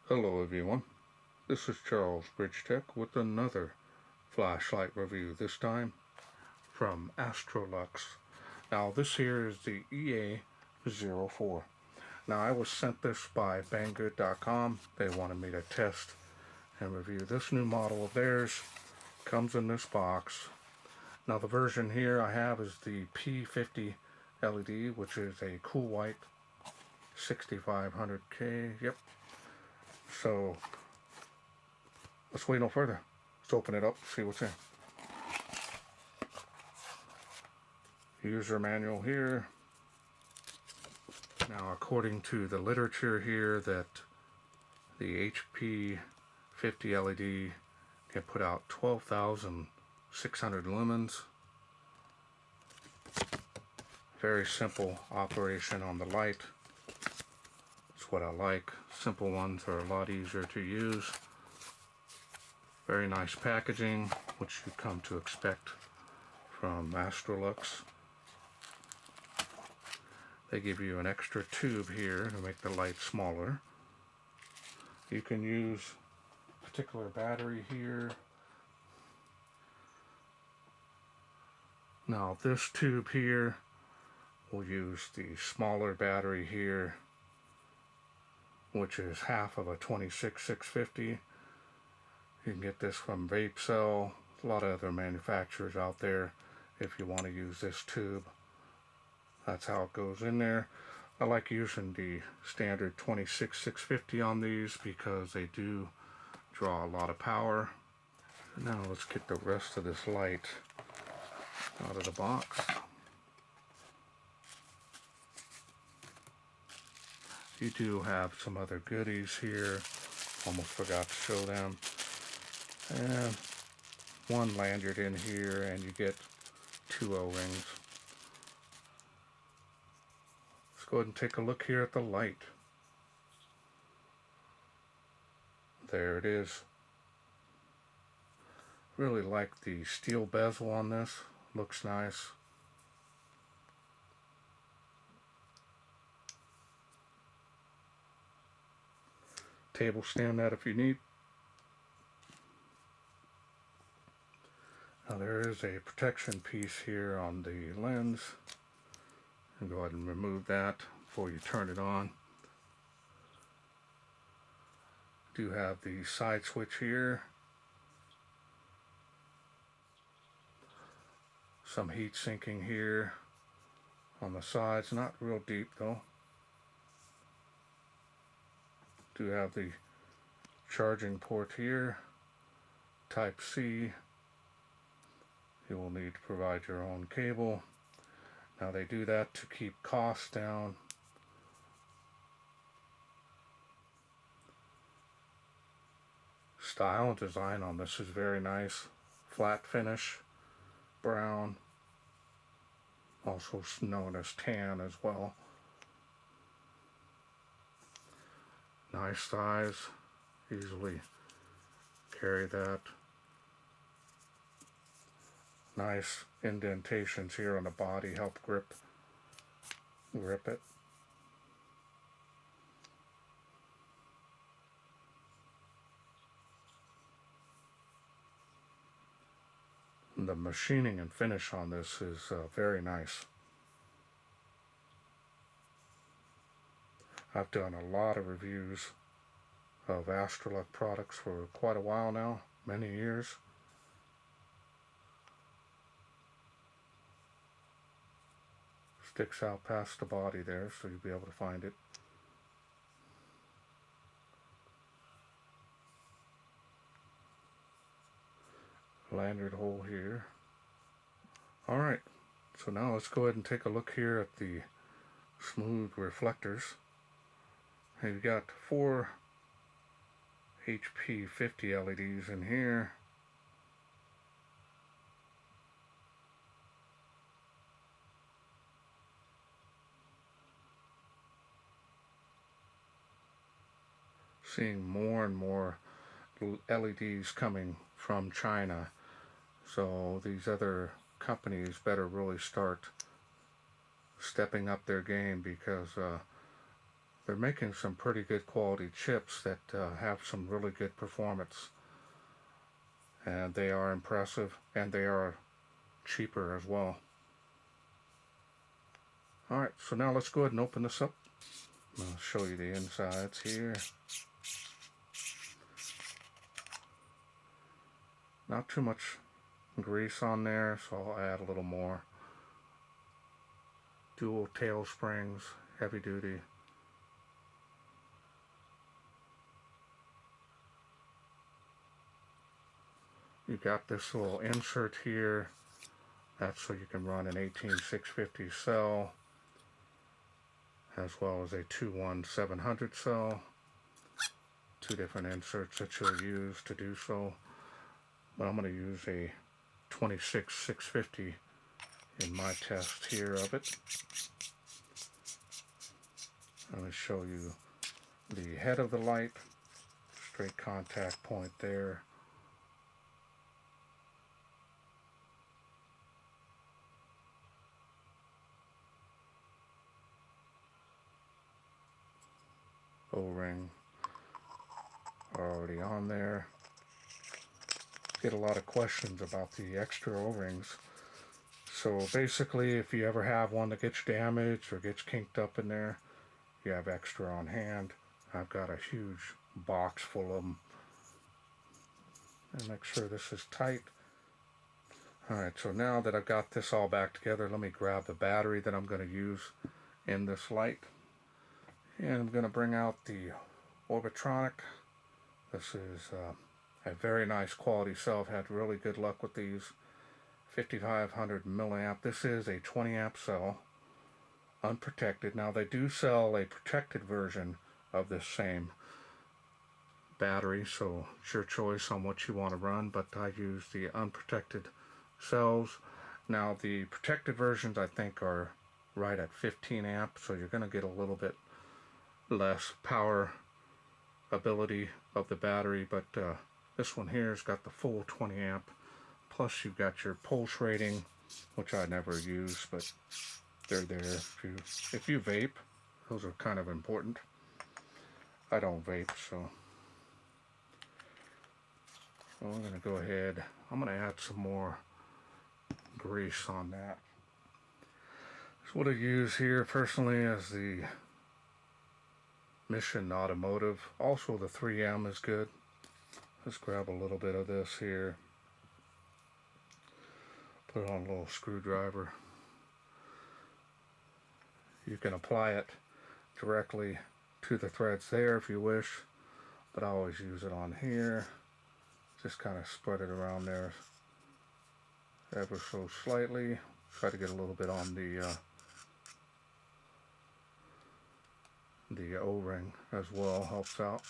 Hello everyone, this is Charles BridgTec with another flashlight review, this time from ASTROLUX. Now this here is the EA04. Now I was sent this by Banggood.com. They wanted me to test and review this new model of theirs. Comes in this box. Now the version here I have is the P50 LED, which is a cool white 6500K. Yep. So let's wait no further. Let's open it up, see what's in. User manual here. Now, according to the literature here, that the HP50 LED can put out 12,600 lumens. Very simple operation on the light. It's what I like. Simple ones are a lot easier to use. Very nice packaging, which you come to expect from ASTROLUX. They give you an extra tube here to make the light smaller. You can use a particular battery here. Now this tube here will use the smaller battery here, which is half of a 26650. You can get this from Vape Cell. A lot of other manufacturers out there if you want to use this tube. That's how it goes in there. I like using the standard 26650 on these because they do draw a lot of power. Now let's get the rest of this light out of the box. You do have some other goodies here. Almost forgot to show them. And one lanyard in here, and you get 2 O-rings. Let's go ahead and take a look here at the light. There it is. Really like the steel bezel on this. Looks nice. Table stand that if you need. Now there is a protection piece here on the lens. And go ahead and remove that before you turn it on. Do have the side switch here. Some heat sinking here on the sides, not real deep though. Do have the charging port here, Type C. You will need to provide your own cable. Now they do that to keep costs down. Style and design on this is very nice. Flat finish, brown, also known as tan as well. Nice size, easily carry that. Nice indentations here on the body, help grip it. The machining and finish on this is very nice. I've done a lot of reviews of ASTROLUX products for quite a while now, many years. Sticks out past the body there, so you'll be able to find it. Lanyard hole here. Alright, so now let's go ahead and take a look here at the smooth reflectors. And you've got 4 HP50 LEDs in here. Seeing more and more LEDs coming from China, so these other companies better really start stepping up their game, because they're making some pretty good quality chips that have some really good performance, and they are impressive, and they are cheaper as well. Alright, so now let's go ahead and open this up. I'll show you the insides here. Not too much grease on there, so I'll add a little more. Dual tail springs, heavy duty. You got this little insert here. That's so you can run an 18650 cell, as well as a 21700 cell. Two different inserts that you'll use to do so. But I'm going to use a 26650 in my test here of it. I'm going to show you the head of the light, straight contact point there. O-ring already on there. Get a lot of questions about the extra O-rings. So basically, if you ever have one that gets damaged or gets kinked up in there, you have extra on hand. I've got a huge box full of them. And make sure this is tight. Alright, so now that I've got this all back together, let me grab the battery that I'm going to use in this light. And I'm going to bring out the Orbitronic. This is a very nice quality cell. I've had really good luck with these. 5500 milliamp. This is a 20 amp cell, unprotected. Now they do sell a protected version of this same battery, so it's your choice on what you want to run, but I use the unprotected cells. Now the protected versions I think are right at 15 amp, so you're going to get a little bit less power ability of the battery, but this one here has got the full 20 amp, plus you've got your pulse rating, which I never use, but they're there if you vape. Those are kind of important. I don't vape, so I'm going to go ahead. I'm going to add some more grease on that. So what I use here personally is the Mission Automotive. Also the 3M is good. Let's grab a little bit of this here. Put it on a little screwdriver. You can apply it directly to the threads there if you wish, but I always use it on here. Just kind of spread it around there ever so slightly. Try to get a little bit on the O-ring as well, helps out.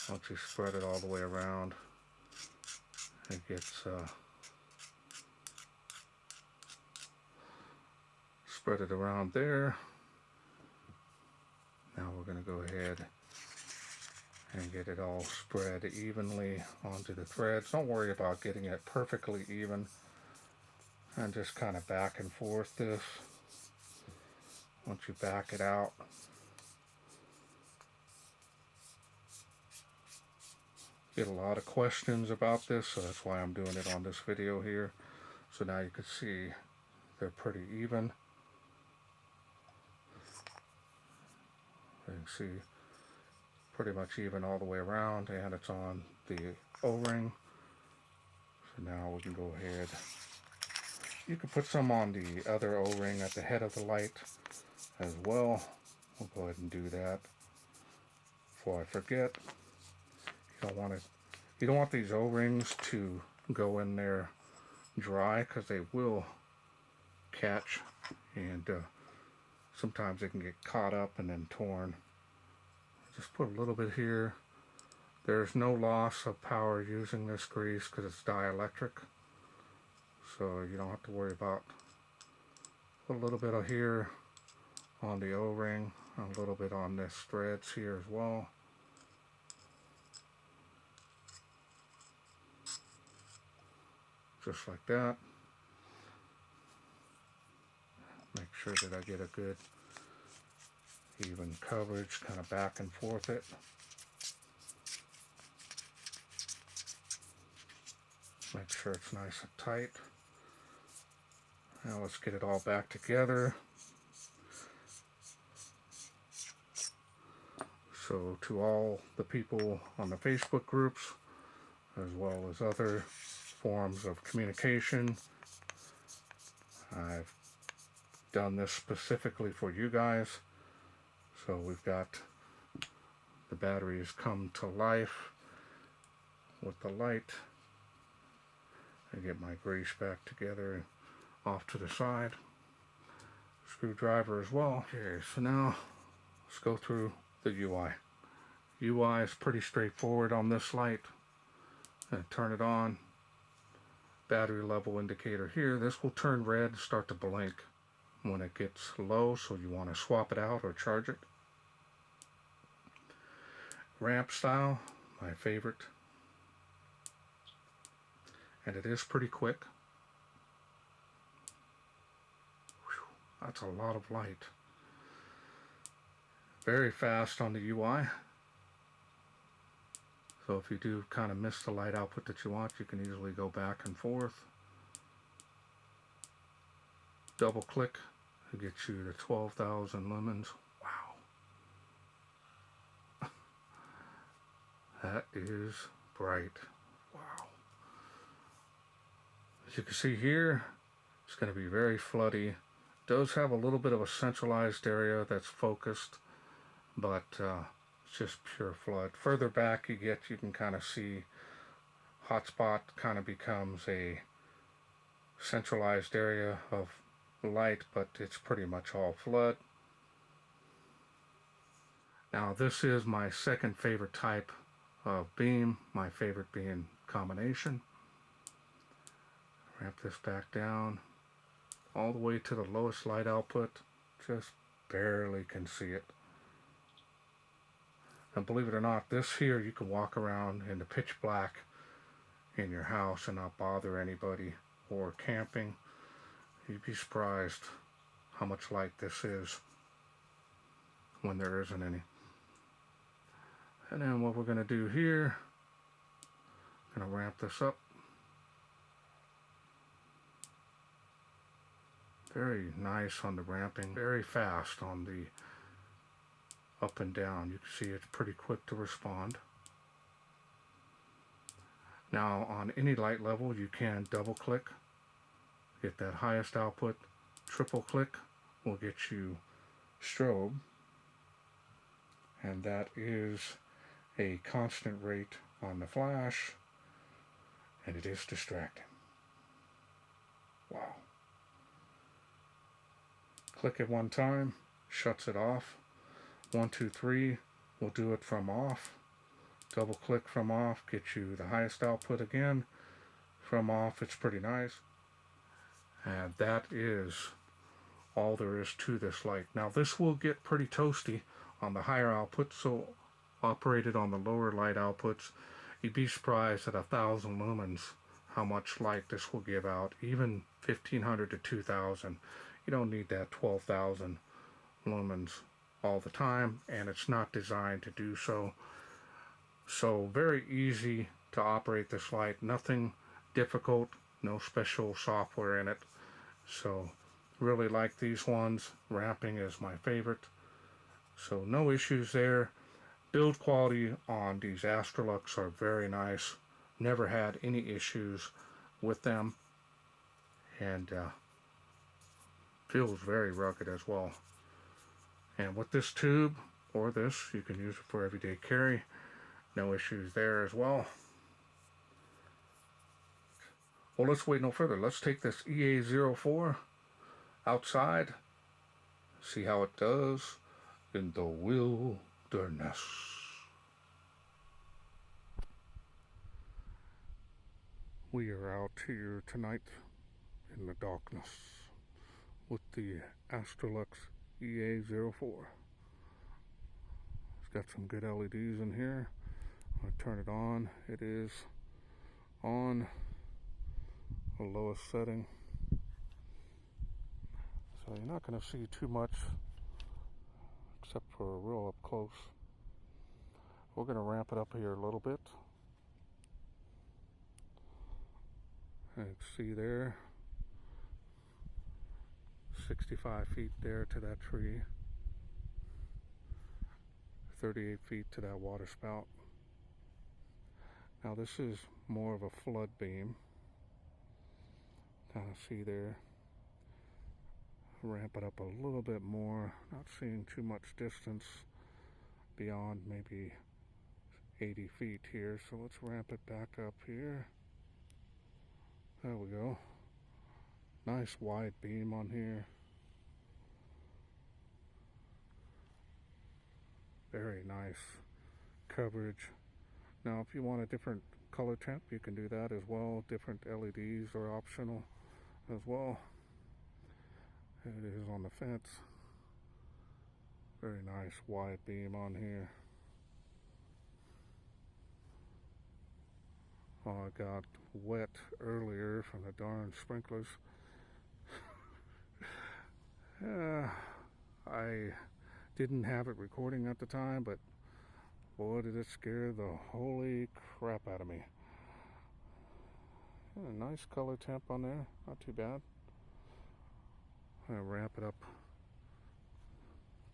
Once you spread it all the way around, it gets spread it around there. Now we're going to go ahead and get it all spread evenly onto the threads. Don't worry about getting it perfectly even, and just kind of back and forth this. Once you back it out, get a lot of questions about this, so that's why I'm doing it on this video here. So now you can see they're pretty even. You can see pretty much even all the way around, and it's on the O-ring. So now we can go ahead. You can put some on the other O-ring at the head of the light as well. We'll go ahead and do that before I forget. You don't want these O-rings to go in there dry, because they will catch, and sometimes they can get caught up and then torn. Just put a little bit here. There's no loss of power using this grease because it's dielectric, so you don't have to worry about. Put a little bit of here on the O-ring, a little bit on this threads here as well. Just like that. Make sure that I get a good even coverage, kind of back and forth it. Make sure it's nice and tight. Now let's get it all back together. So to all the people on the Facebook groups, as well as other forms of communication, I've done this specifically for you guys. So we've got the batteries come to life with the light. I get my grease back together off to the side. Screwdriver as well. Okay, so now let's go through the UI. UI is pretty straightforward on this light. Turn it on. Battery level indicator here. This will turn red, start to blink when it gets low, so you want to swap it out or charge it. Ramp style, my favorite. And it is pretty quick. Whew, that's a lot of light. Very fast on the UI. So if you do kind of miss the light output that you want, you can easily go back and forth. Double click to get you to 12,000 lumens. Wow. That is bright. Wow. As you can see here, it's going to be very floody. It does have a little bit of a centralized area that's focused, but it's just pure flood. Further back you get, you can kind of see hotspot kind of becomes a centralized area of light, but it's pretty much all flood. Now this is my second favorite type of beam, my favorite being combination. Ramp this back down all the way to the lowest light output, just barely can see it. And believe it or not, this here you can walk around in the pitch black in your house and not bother anybody, or camping. You'd be surprised how much light this is when there isn't any. And then what we're going to do here, I'm going to ramp this up. Very nice on the ramping, very fast on the up and down. You can see it's pretty quick to respond. Now on any light level you can double click, get that highest output. Triple click will get you strobe, and that is a constant rate on the flash, and it is distracting. Wow. Click it one time, shuts it off. 1, 2, 3 will do it from off. Double click from off, get you the highest output again. From off, it's pretty nice. And that is all there is to this light. Now this will get pretty toasty on the higher output, so operate it on the lower light outputs. You'd be surprised at 1,000 lumens how much light this will give out. Even 1,500 to 2,000. You don't need that 12,000 lumens all the time, and it's not designed to do so. So very easy to operate this light, nothing difficult, no special software in it. So really like these ones. Ramping is my favorite, so no issues there. Build quality on these ASTROLUX are very nice. Never had any issues with them, and feels very rugged as well. And with this tube, or this, you can use it for everyday carry. No issues there as well. Well, let's wait no further. Let's take this EA04 outside, see how it does in the wilderness. We are out here tonight in the darkness with the ASTROLUX EA04. It's got some good LEDs in here. I turn it on. It is on the lowest setting, so you're not going to see too much except for real up close. We're going to ramp it up here a little bit. And see there, 65 feet there to that tree, 38 feet to that water spout. Now this is more of a flood beam. Kind of see there. Ramp it up a little bit more. Not seeing too much distance beyond maybe 80 feet here. So let's ramp it back up here. There we go. Nice wide beam on here. Very nice coverage. Now if you want a different color temp, you can do that as well. Different LEDs are optional as well. It is on the fence. Very nice wide beam on here. Oh, I got wet earlier from the darn sprinklers. I didn't have it recording at the time, but boy, did it scare the holy crap out of me. A nice color temp on there, not too bad. I'm going to ramp it up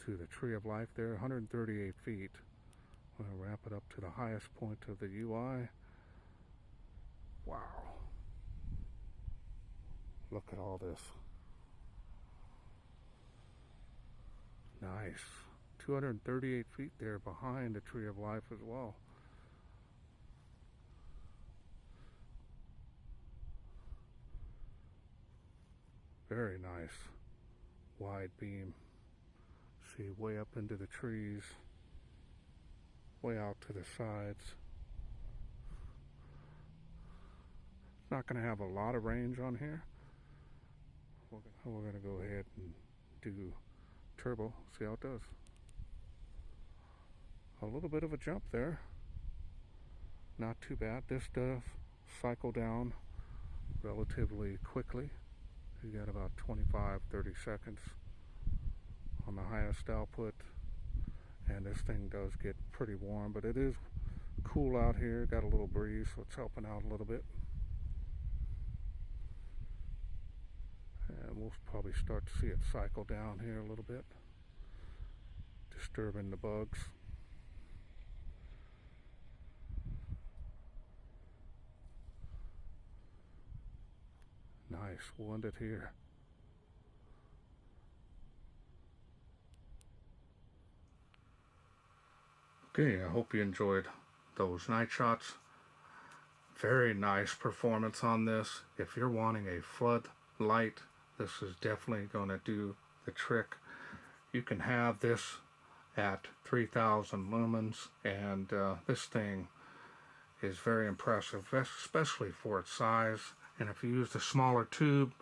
to the Tree of Life there, 138 feet. I'm going to ramp it up to the highest point of the UI. Wow. Look at all this. Nice. 238 feet there behind the Tree of Life as well. Very nice. Wide beam. See way up into the trees. Way out to the sides. Not going to have a lot of range on here. We're going to go ahead and do turbo, see how it does. A little bit of a jump there. Not too bad. This does cycle down relatively quickly. You got about 25-30 seconds on the highest output. And this thing does get pretty warm, but it is cool out here. Got a little breeze, so it's helping out a little bit. And we'll probably start to see it cycle down here a little bit, disturbing the bugs. Nice, we'll end it here. Okay, I hope you enjoyed those night shots. Very nice performance on this. If you're wanting a flood light, this is definitely going to do the trick. You can have this at 3,000 lumens, and this thing is very impressive, especially for its size. And if you use the smaller tube,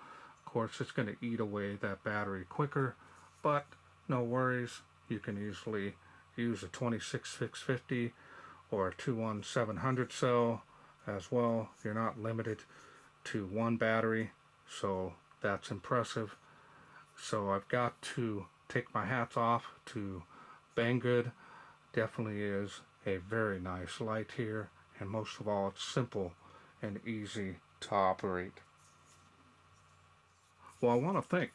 of course it's going to eat away that battery quicker, but no worries. You can easily use a 26650 or a 21700 cell as well. You're not limited to one battery, so that's impressive. So I've got to take my hats off to Banggood. Definitely is a very nice light here, and most of all, it's simple and easy to operate. Well, I want to thank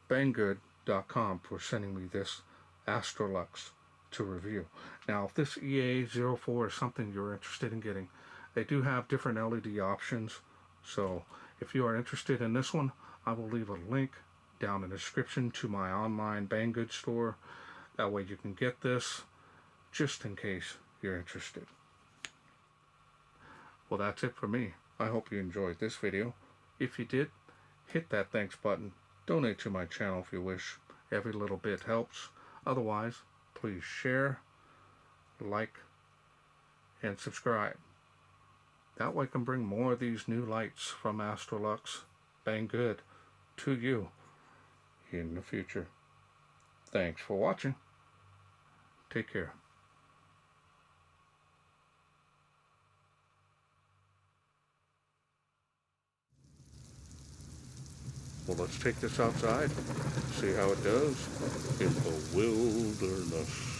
Banggood.com for sending me this ASTROLUX to review. Now, if this EA04 is something you're interested in getting, they do have different LED options. So if you are interested in this one, I will leave a link down in the description to my online Banggood store. That way you can get this just in case you're interested. Well, that's it for me. I hope you enjoyed this video. If you did, hit that thanks button. Donate to my channel if you wish. Every little bit helps. Otherwise, please share, like, and subscribe. That way I can bring more of these new lights from ASTROLUX Banggood to you in the future. Thanks for watching. Take care. Well, let's take this outside, see how it does in the wilderness.